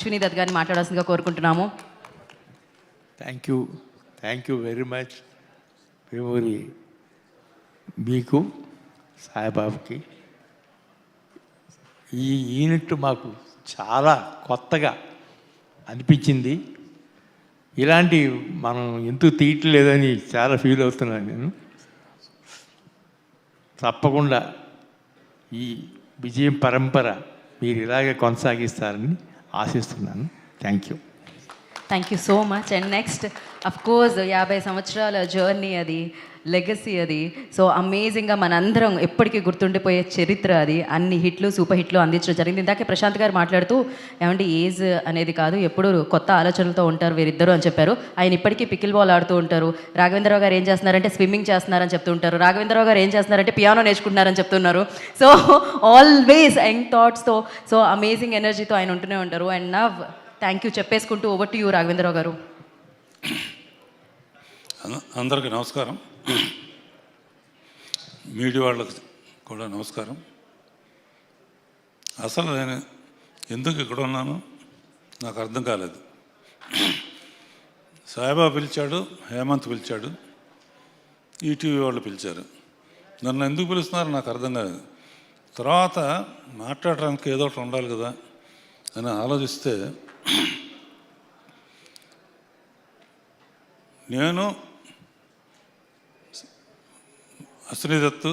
అశ్విని దత్ గారిని మాట్లాడాల్సిందిగా కోరుకుంటున్నాము. Thank you very much. Vemuri మీకు, సాయిబాబుకి ఈ యూనిట్ మాకు చాలా కొత్తగా అనిపించింది. ఇలాంటి మనం ఎందుకు తీయట్లేదని చాలా ఫీల్ అవుతున్నాను నేను. తప్పకుండా ఈ విజయం పరంపర మీరు ఇలాగే కొనసాగిస్తారని ఆశిస్తున్నాను. Thank you so much. And next of course 50 సంవత్సరాల జర్నీ, అది లెగసీ, అది సో అమేజింగ్గా మనందరం ఎప్పటికీ గుర్తుండిపోయే చరిత్ర అది. అన్ని హిట్లు, సూపర్ హిట్లు అందించడం జరిగింది. ఇందాకే ప్రశాంత్ గారు మాట్లాడుతూ ఏమంటే ఏజ్ అనేది కాదు, ఎప్పుడు కొత్త ఆలోచనలతో ఉంటారు వీరిద్దరు అని చెప్పారు. ఆయన ఇప్పటికీ పికిల్ బాల్ ఆడుతూ ఉంటారు. రాఘవేంద్రరావు గారు ఏం చేస్తున్నారంటే స్విమ్మింగ్ చేస్తున్నారని చెప్తుంటారు. రాఘవేంద్రరావు గారు ఏం చేస్తున్నారంటే పియానో నేర్చుకుంటున్నారని చెప్తున్నారు. సో ఆల్వేస్ యంగ్ థాట్స్తో, సో అమేజింగ్ ఎనర్జీతో ఆయన ఉంటూనే ఉంటారు. అండ్ నవ్ థ్యాంక్ యూ చెప్పేసుకుంటూ over to you Raghavendra Rao garu. అందరికీ నమస్కారం. మీడియా వాళ్ళకి కూడా నమస్కారం. అసలు నేను ఎందుకు ఇక్కడ ఉన్నాను నాకు అర్థం కాలేదు. సాయిబాబా పిలిచాడు, హేమంత్ పిలిచాడు, ఈటీవీ వాళ్ళు పిలిచారు. నన్ను ఎందుకు పిలుస్తున్నారో నాకు అర్థం కాలేదు. తర్వాత మాట్లాడడానికి ఏదో ఒకటి ఉండాలి కదా అని ఆలోచిస్తే, నేను అశ్విని దత్తు,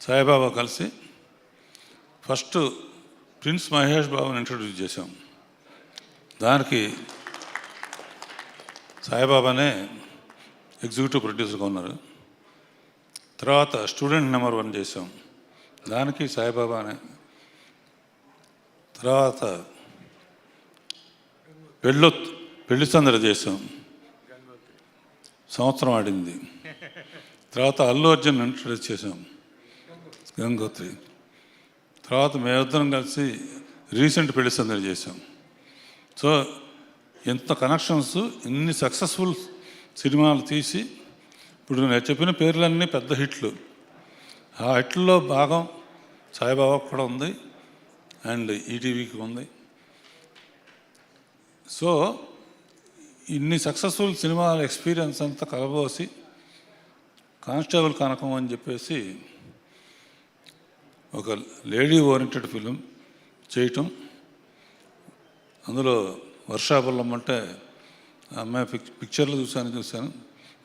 సాయిబాబా కలిసి ఫస్ట్ ప్రిన్స్ మహేష్ బాబుని ఇంట్రడ్యూస్ చేశాం. దానికి సాయిబాబానే ఎగ్జిక్యూటివ్ ప్రొడ్యూసర్గా ఉన్నారు. తర్వాత స్టూడెంట్ నెంబర్ 1 చేసాం, దానికి సాయిబాబానే. తర్వాత పెళ్ళి సందడి చేసాం, సంవత్సరం ఆడింది. తర్వాత అల్లు అర్జున్ ఇంట్రడ్యూస్ చేసాం, గంగోత్రి. తర్వాత మేమిద్దరం కలిసి రీసెంట్ పెళ్లి సందడి చేసాం. సో ఎంత కనెక్షన్స్, ఇన్ని సక్సెస్ఫుల్ సినిమాలు తీసి ఇప్పుడు నేను చెప్పిన పేర్లన్నీ పెద్ద హిట్లు. ఆ హిట్లలో భాగం సాయిబాబాకు కూడా ఉంది అండ్ ఈటీవీకి ఉంది. సో ఇన్ని సక్సెస్ఫుల్ సినిమాల ఎక్స్పీరియన్స్ అంతా కలబోసి కానిస్టేబుల్ కనకం అని చెప్పేసి ఒక లేడీ ఓరియంటెడ్ ఫిలిం చేయటం. అందులో వర్షాబుల్లం అంటే అమ్మాయి పిక్చర్లు చూశాను,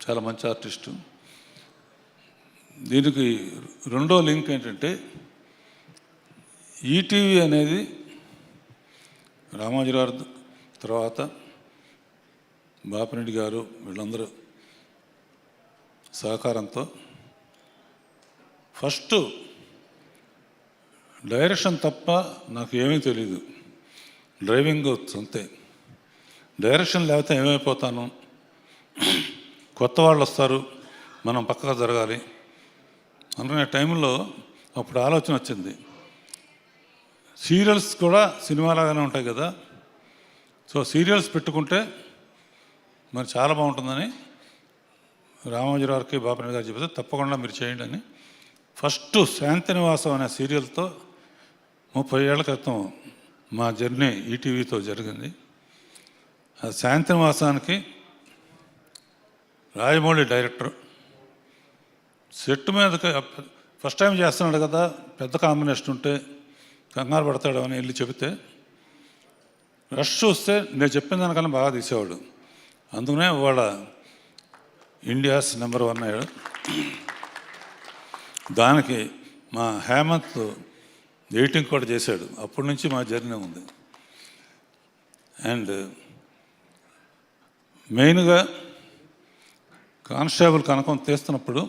చాలా మంచి ఆర్టిస్టు. దీనికి రెండో లింక్ ఏంటంటే, ఈటీవీ అనేది రామోజీరావు తర్వాత బాపిరెడ్డి గారు వీళ్ళందరూ సహకారంతో ఫస్ట్ డైరెక్షన్ తప్ప నాకు ఏమీ తెలీదు, డ్రైవింగ్ అంతే. డైరెక్షన్ లేకపోతే ఏమైపోతాను, కొత్త వాళ్ళు వస్తారు, మనం పక్కగా జరగాలి అనుకునే టైంలో అప్పుడు ఆలోచన వచ్చింది, సీరియల్స్ కూడా సినిమాలాగానే ఉంటాయి కదా, సో సీరియల్స్ పెట్టుకుంటే మరి చాలా బాగుంటుందని రామోజీరావుకి బాపిరెడ్డి గారు చెబితే తప్పకుండా మీరు చేయండి అని ఫస్ట్ శాంతినివాసం అనే సీరియల్తో 30 ఏళ్ల క్రితం మా జర్నీ ఈటీవీతో జరిగింది. ఆ శాంతినివాసానికి రాజమౌళి డైరెక్టర్ సెట్ మీదకి ఫస్ట్ టైం చేస్తున్నాడు కదా, పెద్ద కాంబినేషన్ ఉంటే కంగారు పడతాడు అని వెళ్ళి చెబితే రష్ చూస్తే నేను చెప్పిన దానికన్నా బాగా తీసేవాడు. అందుకనే వాళ్ళ ఇండియాస్ నెంబర్ 1 అయ్యాడు. దానికి మా హేమంత్ ఎడిటింగ్ కూడా చేశాడు. అప్పటి నుంచి మా జర్నీ ఉంది. అండ్ మెయిన్గా కానిస్టేబుల్ కనకం తీస్తున్నప్పుడు